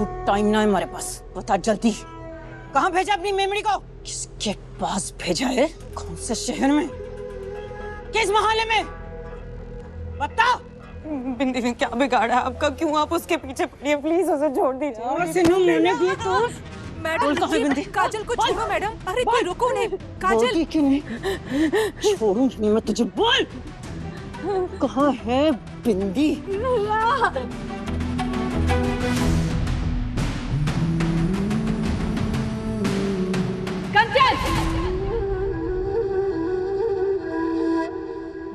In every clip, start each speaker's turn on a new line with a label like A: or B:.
A: फालतू टाइम ना है हमारे पास। बता जल्दी, कहाँ भेजा अपनी मेमोरी को? किसके पास भेजा है? कौन से शहर में, किस मोहल्ले में? बता।
B: बिंदी ने क्या बिगाड़ा है आपका? क्यों आप उसके पीछे पड़ी है? प्लीज उसे छोड़ दीजिए।
A: मैंने दिए तो
B: मैडम
A: बिंदी,
B: काजल को छोड़ो मैडम। अरे कोई रुको नहीं। काजल
A: क्यों नहीं? छोड़ूंगी नहीं मैं तुझे। बोल कहाँ है बिंदी?
C: कंचन,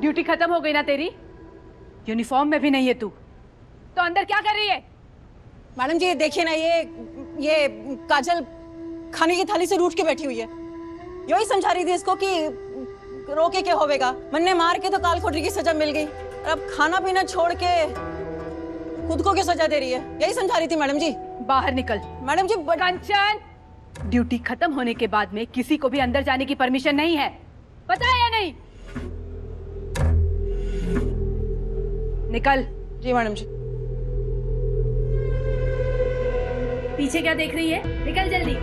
C: ड्यूटी खत्म हो गई ना तेरी? यूनिफॉर्म में भी नहीं है तू, तो अंदर क्या कर रही है?
A: मैडम जी ये देखिए ना, ये काजल खाने की थाली से रूठ के बैठी हुई है। यही समझा रही थी इसको कि रोके क्या होवेगा, मन्ने मार के तो काल खोटरी की सजा मिल गई, और अब खाना पीना छोड़ के खुद को क्या सजा दे रही है, यही समझा रही थी मैडम जी।
C: बाहर निकल।
A: मैडम जी
C: कंचन, ड्यूटी खत्म होने के बाद में किसी को भी अंदर जाने की परमिशन नहीं है, पता है या नहीं? निकल।
A: जी मैडम जी।
C: पीछे क्या देख रही है? निकल जल्दी।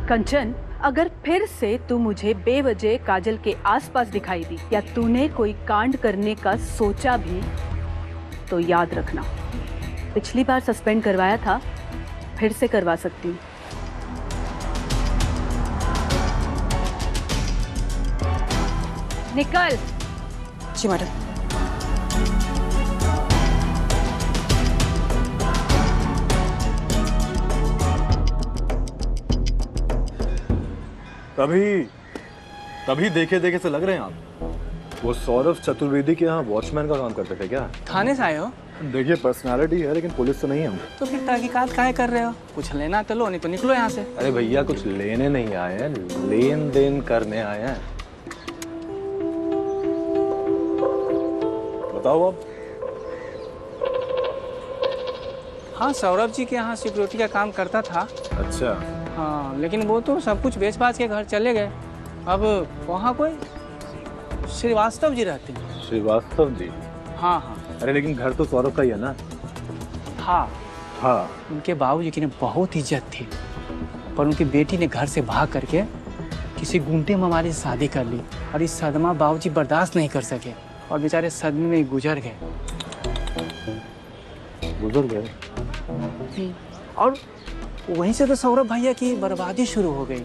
C: कंचन, अगर फिर से तू मुझे बेवजह काजल के आसपास दिखाई दी या तूने कोई कांड करने का सोचा भी, तो याद रखना, पिछली बार सस्पेंड करवाया था, फिर से करवा सकती हूँ। निकल।
A: जी मैडम।
D: तभी देखे देखे से लग रहे हैं आप। वो सौरभ चतुर्वेदी के यहाँ वॉचमैन का काम करते थे क्या?
E: थाने से आए हो?
D: देखिए पर्सनालिटी है लेकिन पुलिस तो नहीं है हम।
E: तो फिर तहकीकात काहे कर रहे हो? कुछ लेना तो लो, नहीं तो निकलो यहाँ से।
D: अरे भैया कुछ लेने नहीं आए हैं, लेन देन करने आए हैं। बताओ अब।
E: हाँ, सौरभ जी के यहाँ सिक्योरिटी का काम करता था।
D: अच्छा।
E: हाँ, लेकिन वो तो सब कुछ बेच बाच के घर चले गए। अब वहाँ कोई श्रीवास्तव जी रहते हैं।
D: श्रीवास्तव जी?
E: हाँ हाँ।
D: अरे लेकिन घर तो सौरभ का ही है ना।
E: हाँ
D: हाँ।
E: उनके बाबूजी की बहुत इज्जत थी, पर उनकी बेटी ने घर से भाग करके किसी गुंडे ममारी से शादी कर ली, और इस सदमा बाबूजी बर्दाश्त नहीं कर सके और बेचारे सदमे में गुजर गए।
D: गुजर गए?
E: और वहीं से तो सौरभ भैया की बर्बादी शुरू हो गई।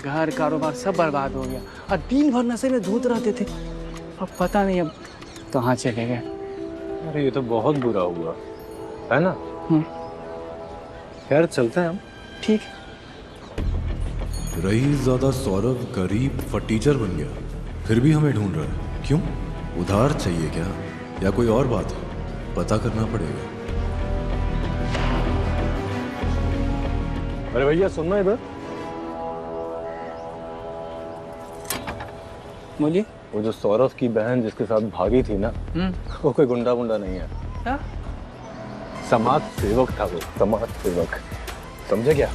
E: घर कारोबार सब बर्बाद हो गया, और दिन भर नशे में धूत रहते थे। अब पता नहीं अब कहाँ चले गए।
D: अरे ये तो बहुत बुरा हुआ है ना। खैर चलते हैं हम।
E: ठीक।
F: रईस ज़्यादा सौरभ गरीब फटीचर बन गया, फिर भी हमें ढूंढ रहा है। क्यों? उधार चाहिए क्या, या कोई और बात है? पता करना पड़ेगा।
D: अरे भैया सुनना इधर।
E: बोलिए।
D: वो जो सौरभ की बहन जिसके साथ भागी थी ना, वो कोई गुंडा मुंडा नहीं है।
E: क्या?
D: समाज सेवक था वो, समाज सेवक, समझे क्या?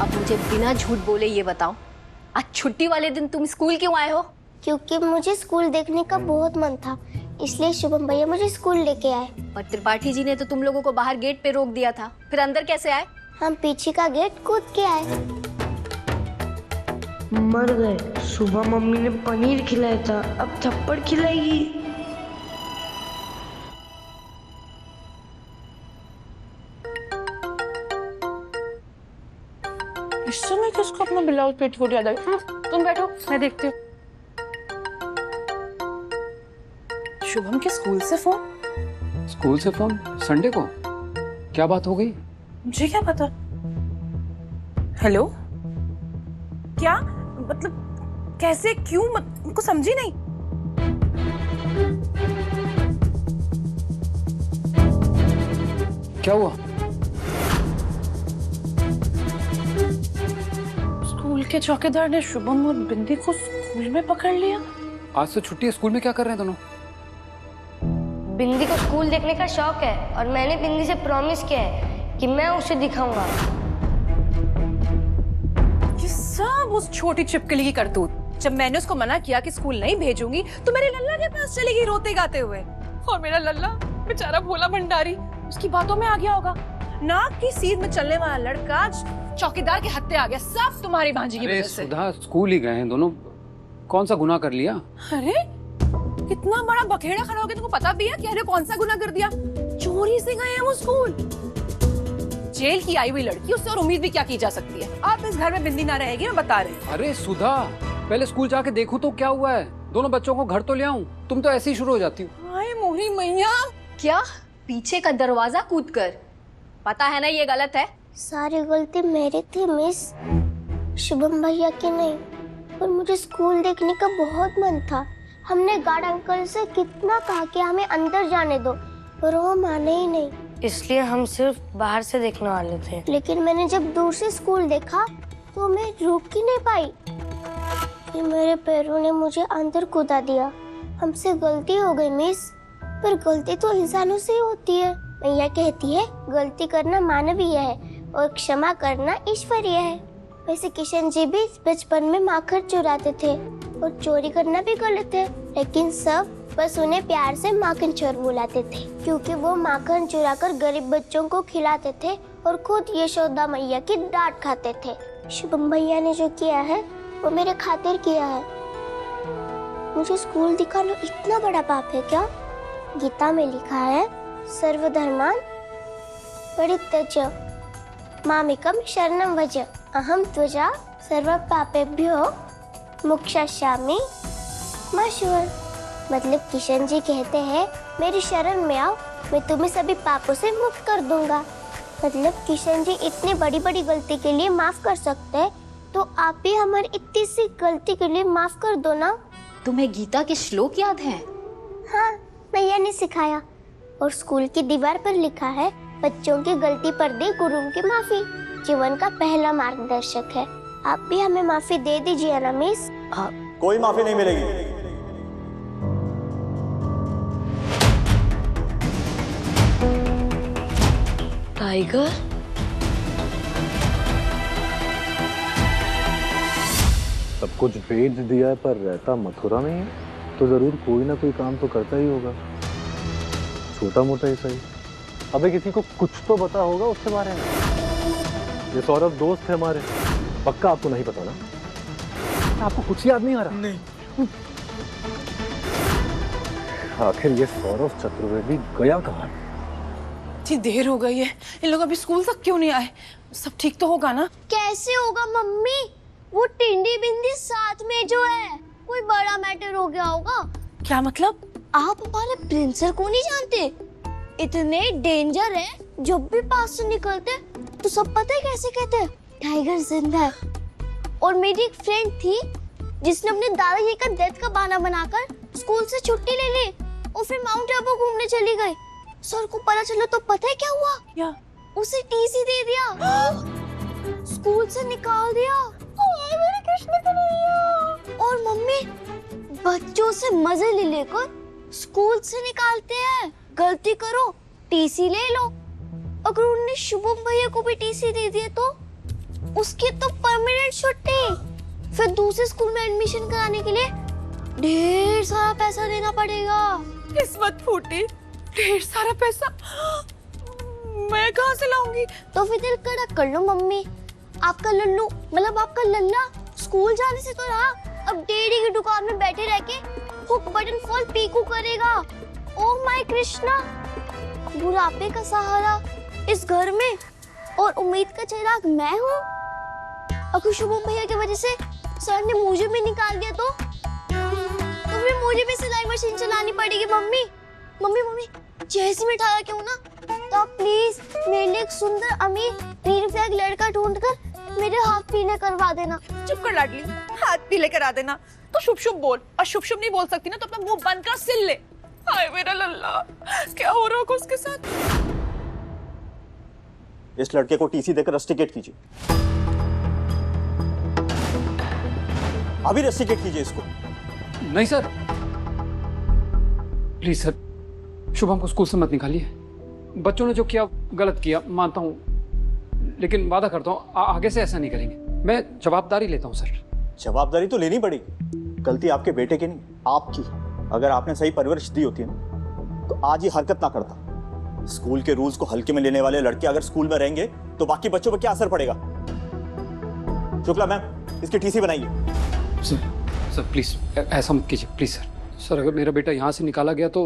G: अब मुझे बिना झूठ बोले ये बताओ, आज छुट्टी वाले दिन तुम स्कूल क्यों आए हो?
H: क्योंकि मुझे स्कूल देखने का बहुत मन था, इसलिए शुभम भैया मुझे स्कूल लेके आए।
G: पर त्रिपाठी जी ने तो तुम लोगों को बाहर गेट पे रोक दिया था, फिर अंदर कैसे आए?
H: हम पीछे का गेट कूद के आए।
I: मर गए। सुबह मम्मी ने पनीर खिलाया था, अब थप्पड़ खिलाएगी।
B: इस समय किसको अपना ब्लाउज पेटीकोट याद आ गया?
C: तुम बैठो, मैं देखती हूँ।
B: शुभम के स्कूल से फोन?
J: स्कूल से फोन? संडे को? क्या बात हो गई?
B: मुझे क्या पता। हेलो, क्या मतलब, कैसे, क्यों, उनको समझी नहीं।
J: क्या हुआ?
B: स्कूल के चौकीदार ने शुभम और बिंदी को स्कूल में पकड़ लिया।
J: आज तो छुट्टी है, स्कूल में क्या कर रहे हैं दोनों?
H: बिंदी को स्कूल देखने का शौक है, और मैंने बिंदी से प्रॉमिस किया है कि मैं उसे दिखाऊंगा।
C: उस छोटी छिपकली की करतूत। जब मैंने उसको मना किया कि स्कूल नहीं भेजूंगी तो मेरे लल्ला के पास चली गई रोते गाते हुए, और मेरा लल्ला बेचारा भोला भंडारी उसकी बातों में आ गया होगा। नाक की सीध में चलने वाला लड़का चौकीदार के हत्थे आ गया, सब तुम्हारी भांजी की वजह से।
J: सुधा स्कूल ही गए हैं दोनों, कौन सा गुनाह कर लिया?
C: अरे कितना बड़ा बखेड़ा खड़ा हो गया, तुमको पता भी है कि अरे कौन सा गुनाह कर दिया? चोरी से गए हैं वो स्कूल। जेल की आई हुई लड़की, उससे और उम्मीद भी क्या की जा सकती है? आप इस घर में बिंदी ना रहेगी, मैं बता रही हूँ।
J: अरे सुधा, पहले स्कूल जाके देखूं तो क्या हुआ है, दोनों बच्चों को घर तो ले आऊं, तुम तो ऐसे ही शुरू हो जाती हो।
C: हाय मोरी मैया,
G: क्या पीछे का दरवाजा कूद कर? पता है ना ये गलत है।
H: सारी गलती मेरी थी मिस, शुभम भैया की नहीं। पर मुझे स्कूल देखने का बहुत मन था। हमने गार्ड अंकल से कितना कहा कि हमें अंदर जाने दो, पर वो माने ही नहीं।
I: इसलिए हम सिर्फ बाहर से देखने वाले थे।
H: लेकिन मैंने जब दूर से स्कूल देखा तो मैं रुक ही नहीं पाई। फिर मेरे पैरों ने मुझे अंदर कूदा दिया। हमसे गलती हो गई मिस, पर गलती तो इंसानों से ही होती है। मैया कहती है गलती करना मानवीय है और क्षमा करना ईश्वरीय है। वैसे किशन जी भी बचपन में माखन चुराते थे और चोरी करना भी गलत है, लेकिन सब बस उन्हें प्यार से माखन चोर बुलाते थे, क्योंकि वो माखन चुराकर गरीब बच्चों को खिलाते थे और खुद यशोदा मैया की डांट खाते थे। शुभम भैया ने जो किया है वो मेरे खातिर किया है। मुझे स्कूल दिखाना इतना बड़ा पाप है क्या? गीता में लिखा है सर्वधर्मान् परित्यज्य मामेकं शरणं व्रज अहं त्वया सर्वपापेभ्यो मोक्षयिष्यामि मा शुभम। मतलब किशन जी कहते हैं मेरी शरण में आओ, मैं तुम्हें सभी पापों से मुक्त कर दूंगा। मतलब किशन जी इतनी बड़ी बड़ी गलती के लिए माफ कर सकते हैं, तो आप भी हमारी इतनी सी गलती के लिए माफ कर दो ना।
G: तुम्हें गीता के श्लोक याद हैं?
H: हाँ, मैया ने सिखाया। और स्कूल की दीवार पर लिखा है बच्चों की गलती पर दे गुरुओं की माफी, जीवन का पहला मार्गदर्शक है। आप भी हमें माफी दे दीजिए ना मिस।
D: कोई माफी नहीं मिलेगी।
I: टाइगर,
D: सब कुछ भेज दिया है, पर रहता मथुरा में है तो जरूर कोई ना कोई काम तो करता ही होगा, छोटा मोटा ही सही। अबे किसी को कुछ तो पता होगा उसके बारे में। ये सौरभ दोस्त है हमारे, पक्का आपको नहीं पता ना? आपको कुछ याद नहीं आ रहा? नहीं। आखिर ये सौरभ चतुर्वेदी गया कहाँ?
C: इतनी देर हो गई है, इन लोग अभी स्कूल तक क्यों नहीं आए? सब ठीक तो होगा ना?
H: कैसे होगा मम्मी? वो टिंडी बिंदी साथ में जो है, कोई बड़ा मैटर हो गया होगा।
C: क्या मतलब?
H: आप हमारे प्रिंसर को नहीं जानते? इतने डेंजर है, जब भी पास से निकलते तो सब पता है कैसे कहते हैं टाइगर जिंदा है। और मेरी एक फ्रेंड थी जिसने अपने दादाजी का डेथ का बहाना बनाकर स्कूल से छुट्टी ले ली और फिर माउंट आबू घूमने चली गई। सर को पता चला तो पता है क्या हुआ?
C: क्या?
H: उसे टीसी दे दिया, स्कूल से निकाल दिया। मेरे कृष्ण कन्हैया। और मम्मी बच्चों से मजे ले लेकर स्कूल से निकालते हैं। गलती करो टीसी ले लो। अगर उन्होंने शुभम भैया को भी टीसी दे दिया तो उसकी तो परमानेंट छुट्टी। फिर दूसरे स्कूल में एडमिशन कराने के लिए ढेर सारा पैसा देना पड़ेगा।
C: किस्मत फूटी, ढेर सारा पैसा मैं कहाँ से लाऊंगी?
H: तो फिर दिल कड़क कर लो मम्मी। आपका लल्लू मतलब आपका लल्ला स्कूल जाने से तो रहा, अब डेयरी की दुकान में बैठे रह के हुक बटन फॉल पीकू करेगा। ओह माय कृष्णा, बुढ़ापे का सहारा इस घर में और उम्मीद का चिराग मैं हूँ। अगर शुभम भैया की वजह से सर ने मुझे भी निकाल दिया तो फिर मुझे भी सिलाई मशीन चलानी पड़ेगी। मम्मी मम्मी मम्मी जैसी मैं ठाया क्यों ना, तो प्लीज मेरे लिए एक सुंदर अमीर ग्रीन फ्लैग लड़का ढूंढकर मेरे हाथ पीले करवा देना।
C: चुप कर लाडली, हाथ पीले करा देना। तो शुभ शुभ बोल, और शुभ शुभ नहीं बोल सकती ना तो अपना मुंह बंद कर सिल ले। हाय मेरा लल्ला, क्या हो रहा होगा उसके साथ?
K: इस लड़के को टीसी देकर रस्टिकेट कीजिए, अभी रस्टिकेट कीजिए इसको।
J: नहीं सर, प्लीज सर, शुभम को स्कूल से मत निकालिए। बच्चों ने जो किया गलत किया, मानता हूँ, लेकिन वादा करता हूँ आगे से ऐसा नहीं करेंगे। मैं जवाबदारी लेता हूँ सर।
K: जवाबदारी तो लेनी पड़ेगी। गलती आपके बेटे की नहीं, आपकी। अगर आपने सही परवरिश दी होती ना तो आज ये हरकत ना करता। स्कूल के रूल्स को हल्के में लेने वाले लड़के अगर स्कूल में रहेंगे तो बाकी बच्चों पर क्या असर पड़ेगा? शुक्ला मैम, इसकी टीसी बनाइए।
J: सर प्लीज ऐसा मत कीजिए प्लीज सर। सर अगर मेरा बेटा यहाँ से निकाला गया तो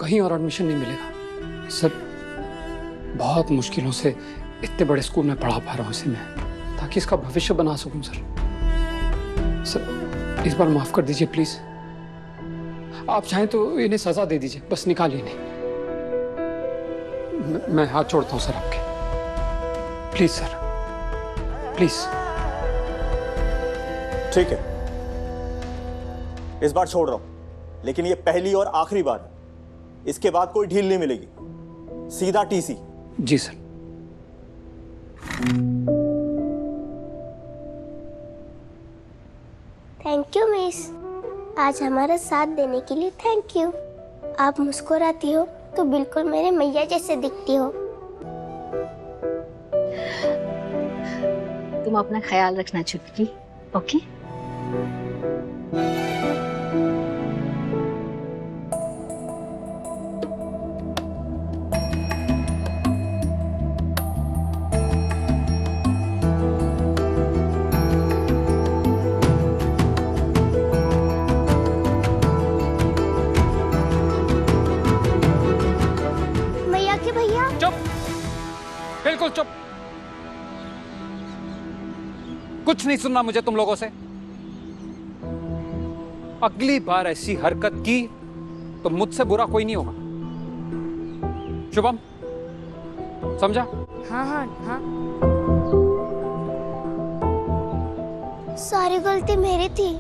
J: कहीं और एडमिशन नहीं मिलेगा सर। बहुत मुश्किलों से इतने बड़े स्कूल में पढ़ा पा रहा हूँ इसे मैं, ताकि इसका भविष्य बना सकूं सर। सर इस बार माफ कर दीजिए प्लीज। आप चाहें तो इन्हें सजा दे दीजिए, बस निकालिए नहीं। मैं हाथ छोड़ता हूँ सर आपके, प्लीज सर प्लीज।
K: ठीक है, इस बार छोड़ रहा हूं, लेकिन ये पहली और आखिरी बार है। इसके बाद कोई ढील नहीं मिलेगी, सीधा टीसी।
J: जी सर।
H: थैंक यू मिस, आज हमारा साथ देने के लिए थैंक यू। आप मुस्कुराती हो तो बिल्कुल मेरे मैया जैसे दिखती हो।
G: तुम अपना ख्याल रखना चुटकी, ओके?
H: मैया के भैया।
J: चुप, बिल्कुल चुप। कुछ नहीं सुनना मुझे तुम लोगों से। अगली बार ऐसी हरकत की तो मुझसे बुरा कोई नहीं होगा। शुभम, समझा?
I: हाँ हाँ हाँ।
H: सारी गलती मेरी थी,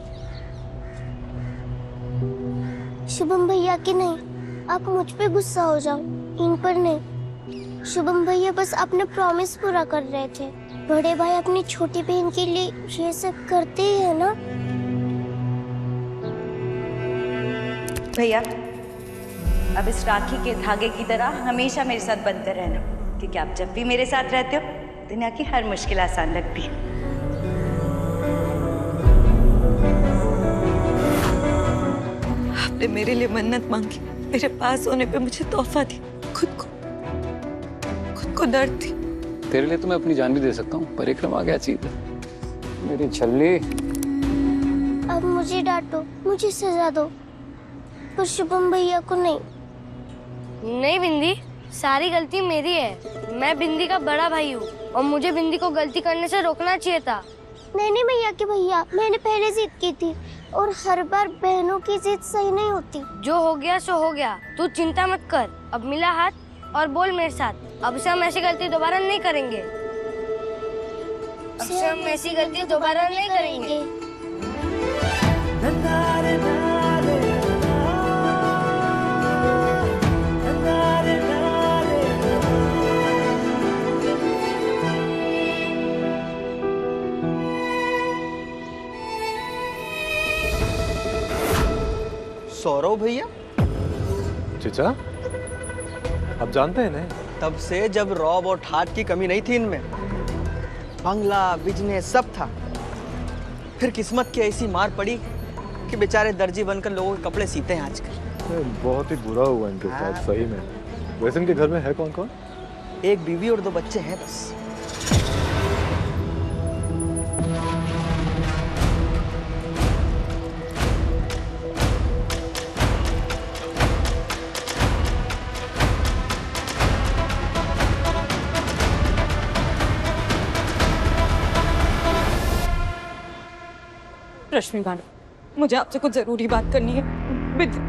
H: शुभम भैया की नहीं। आप मुझ पे गुस्सा हो जाओ, इन पर नहीं। शुभम भैया बस अपने प्रॉमिस पूरा कर रहे थे। बड़े भाई अपनी छोटी बहन के लिए ये सब करते ही है ना।
L: भैया अब इस राखी के धागे की तरह हमेशा मेरे साथ बनकर रहना, क्योंकि आप जब भी मेरे साथ रहते हो दुनिया की हर मुश्किल आसान लगती है।
B: आपने मेरे लिए मन्नत मांगी, मेरे पास होने पे मुझे तोहफा दी, खुद को दर्द थी।
J: तेरे लिए तो मैं अपनी जान भी दे सकता हूँ। परिक्रमा क्या चीज है मेरी छल्ली।
H: अब मुझे डांटो, मुझे सजा दो, पर शुभम भैया को नहीं।
M: नहीं बिंदी, सारी गलती मेरी है। मैं बिंदी का बड़ा भाई हूँ और मुझे बिंदी को गलती करने से रोकना चाहिए था।
H: नहीं भैया के भैया, मैंने पहले जिद की थी और हर बार बहनों की जिद सही नहीं होती।
M: जो हो गया सो हो गया, तू चिंता मत कर। अब मिला हाथ और बोल मेरे साथ, अब से हम ऐसी गलती दोबारा नहीं करेंगे। अब से हम ऐसी गलती दोबारा नहीं करेंगे।
N: सौरव भैया?
D: चिचा, आप जानते हैं ना?
N: तब से जब रौब और ठाट की कमी नहीं थी इनमें, बंगला बिजनेस सब था। फिर किस्मत की ऐसी मार पड़ी कि बेचारे दर्जी बनकर लोगों के कपड़े सीते हैं आजकल।
D: बहुत ही बुरा हुआ इनके साथ, सही में। वैसे इनके घर में है कौन कौन?
N: एक बीवी और 2 बच्चे हैं बस।
B: रश्मि मैडम, मुझे आपसे कुछ जरूरी बात करनी है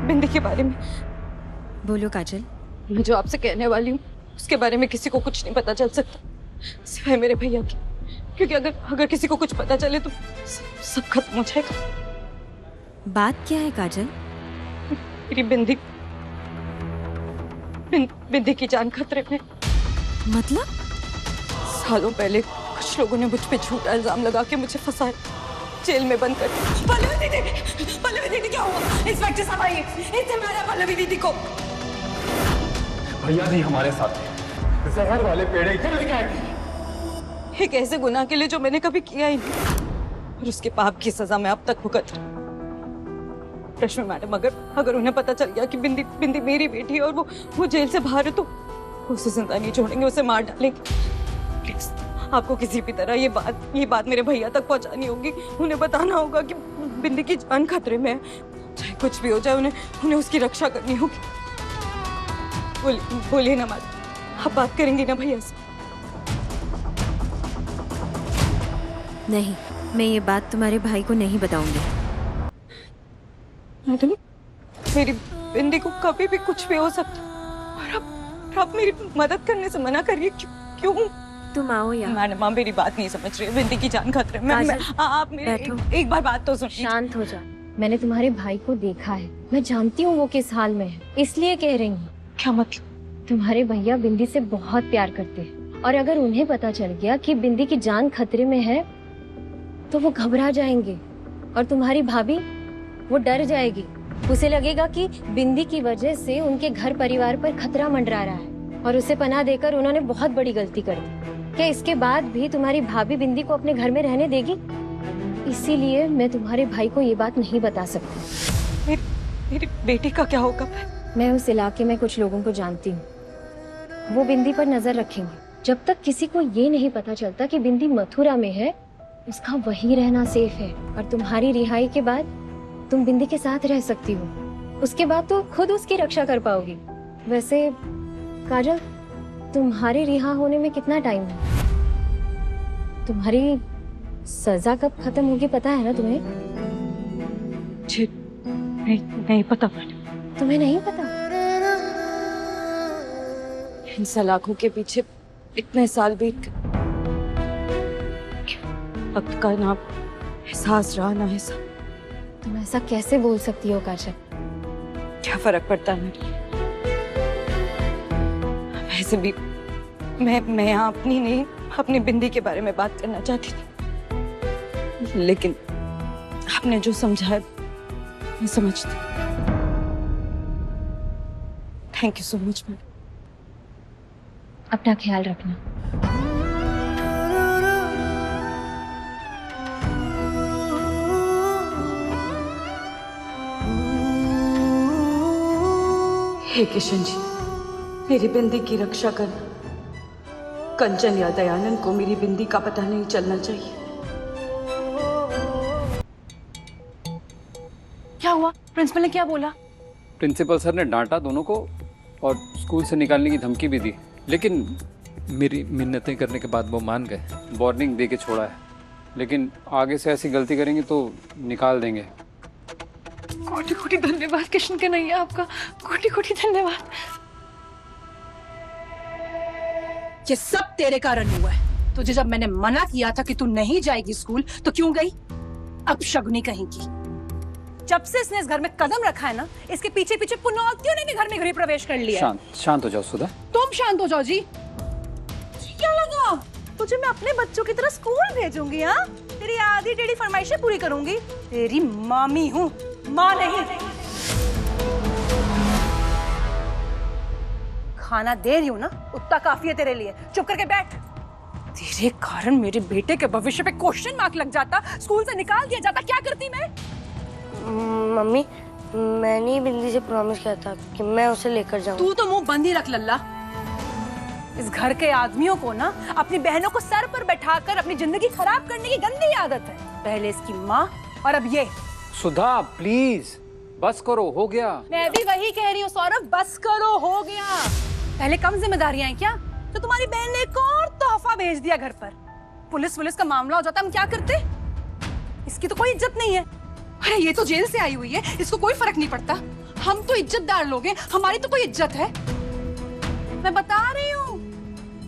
B: बिंदी के बारे में।
L: बोलो काजल।
B: मैं जो आपसे कहने वाली हूँ उसके बारे में किसी को कुछ नहीं पता चल सकता सिवाय मेरे भैया के, क्योंकि अगर किसी को कुछ पता चले तो सब खत्म हो जाएगा।
L: बात क्या है काजल?
B: मेरी बिंदी की जान खतरे में।
L: मतलब?
B: सालों पहले कुछ लोगों ने मुझ पे झूठा इल्जाम लगा के मुझे फंसाया, जेल में बंद कर दिया। पल्लवी दीदी क्या हुआ? इंस्पेक्टर साहब आइए, इससे मारा पल्लवी दीदी को।
O: भैया जी हमारे साथ हैं, जहर वाले पेड़े क्यों लेके आए?
B: एक ऐसे गुनाह के लिए जो मैंने कभी किया ही नहीं। और उसके पाप की सजा मैं अब तक भुगत रही। रश्मि मैडम, अगर उन्हें पता चल गया कि बिंदी बिंदी मेरी बेटी है और वो जेल से बाहर है, तो उसे जिंदा नहीं छोड़ेंगे, उसे मार डालेंगे। प्लीज, आपको किसी भी तरह ये बात मेरे भैया तक पहुंचानी होगी। उन्हें बताना होगा कि बिंदी की जान खतरे में है। चाहे कुछ भी हो जाए, उन्हें उसकी रक्षा करनी होगी। बोलिए ना मैडम, आप बात करेंगी ना भैया से?
P: नहीं, मैं ये बात तुम्हारे भाई को नहीं बताऊंगी।
B: मैडम, मेरी बिंदी को कभी भी कुछ भी हो सकता, और आप मेरी मदद करने से मना करिए। क्यों?
P: तुम आओ यहाँ।
B: मैडम, आप मेरी बात नहीं समझ रही। बिंदी की जान खतरे में। आप मेरी एक बार बात तो सुनिए।
G: शांत हो जा। मैंने तुम्हारे भाई को देखा है, मैं जानती हूँ वो किस हाल में है, इसलिए कह रही हूँ।
B: क्या मतलब?
G: तुम्हारे भैया बिंदी से बहुत प्यार करते हैं, और अगर उन्हें पता चल गया कि बिंदी की जान खतरे में है तो वो घबरा जाएंगे, और तुम्हारी भाभी वो डर जाएगी। उसे लगेगा कि बिंदी की वजह से उनके घर परिवार पर खतरा मंडरा रहा है, और उसे पनाह देकर उन्होंने बहुत बड़ी गलती कर दी। क्या इसके बाद भी तुम्हारी भाभी बिंदी को अपने घर में रहने देगी? इसीलिए मैं तुम्हारे भाई को ये बात नहीं बता सकती।
B: मेरी बेटी का क्या होगा?
G: मैं उस इलाके में कुछ लोगों को जानती हूँ, वो बिंदी पर नजर रखेंगे। जब तक किसी को ये नहीं पता चलता कि बिंदी मथुरा में है, उसका वहीं रहना सेफ है। और तुम्हारी रिहाई के बाद तुम बिंदी के साथ रह सकती हो। उसके बाद तो खुद उसकी रक्षा कर पाओगी। वैसे काजल, तुम्हारे रिहा होने में कितना टाइम है? तुम्हारी सजा कब खत्म होगी पता है ना तुम्हें?
B: नहीं पता।
G: तुम्हें नहीं पता?
B: इन सलाखों के पीछे इतने साल बीत गए, अब का ना एहसास रहा ना ऐसा।
G: तुम ऐसा कैसे बोल सकती हो काजल?
B: क्या फर्क पड़ता है मेरे? वैसे भी मैं यहाँ अपनी नहीं, अपनी बिंदी के बारे में बात करना चाहती थी, लेकिन आपने जो समझाया मैं समझती। Thank you so much ma'am.
G: अपना ख्याल रखना।
B: हे किशन जी, मेरी बिंदी की रक्षा करना। कंचन या दयानंद को मेरी बिंदी का पता नहीं चलना चाहिए।
C: क्या हुआ? प्रिंसिपल ने क्या बोला?
J: प्रिंसिपल सर ने डांटा दोनों को और स्कूल से निकालने की धमकी भी दी, लेकिन मेरी मिन्नतें करने के बाद वो मान गए। वार्निंग दे के छोड़ा है, लेकिन आगे से ऐसी गलती करेंगे तो निकाल देंगे।
C: कोटि कोटि धन्यवाद किशन कन्हैया, आपका कोटि कोटि धन्यवाद। ये सब तेरे कारण हुआ है। तुझे जब मैंने मना किया था कि तू नहीं जाएगी स्कूल, तो क्यों गई? अब शगुनी कहेंगी। जब से इसने इस घर में कदम रखा है ना, इसके पीछे पीछे पुनौतियों ने घर में गृह प्रवेश कर लिया।
J: शांत हो जाओ सुधा।
C: तुम शांत हो जाओ जी। क्या लगा तुझे मैं अपने बच्चों की तरह स्कूल भेजूंगी? हाँ, तेरी आधी टेढ़ी फरमाइशें पूरी करूंगी। तेरी मामी हूँ, माँ नहीं। खाना दे रही हूँ ना, उतना काफी है तेरे लिए। चुप करके बैठ। तेरे कारण मेरे बेटे के भविष्य पे क्वेश्चन मार्क लग जाता, स्कूल से निकाल दिया जाता। क्या करती मैं?
M: मम्मी, मैंने ही बिंदी से प्रॉमिस किया था कि मैं उसे लेकर जाऊंगा।
C: तू तो मुंह बंद ही रख लल्ला। इस घर के आदमियों को ना अपनी बहनों को सर पर बैठाकर अपनी जिंदगी खराब करने की गंदी आदत है। पहले इसकी माँ और अब ये।
J: सुधा प्लीज बस करो, हो गया।
C: मैं भी वही कह रही हूँ सौरभ, बस करो, हो गया। पहले कम जिम्मेदारियां हैं क्या? तो तुम्हारी बहन ने एक और तोहफा भेज दिया घर पर। पुलिस का मामला हो जाता, हम क्या करते? इसकी तो कोई इज्जत नहीं है। अरे ये तो जेल से आई हुई है, इसको कोई फर्क नहीं पड़ता। हम तो इज्जतदार लोग हैं, हमारी तो कोई इज्जत है। मैं बता रही हूँ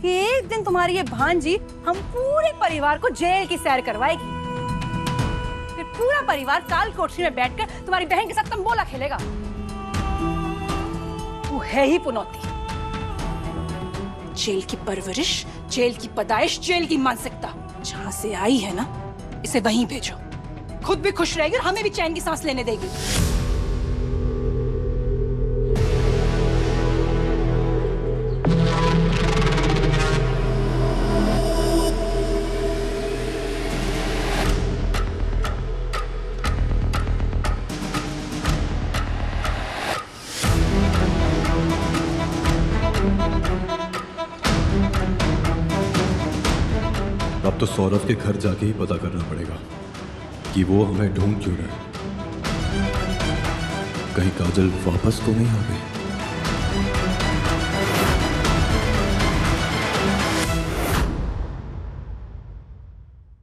C: कि एक दिन तुम्हारी ये भांजी हम पूरे परिवार को जेल की सैर करवाएगी। फिर पूरा परिवार काल कोठरी में बैठकर तुम्हारी बहन के साथ तंबोला खेलेगा। वो है ही पुनौती। जेल की परवरिश, जेल की पैदाइश, जेल की मानसिकता जहां से आई है ना, इसे वहीं भेजो। खुद भी खुश रहेगी और हमें भी चैन की सांस लेने देगी।
F: तो सौरभ के घर जाके ही पता करना पड़ेगा कि वो हमें ढूंढ क्यों रहा है। कहीं काजल वापस तो नहीं आ गई।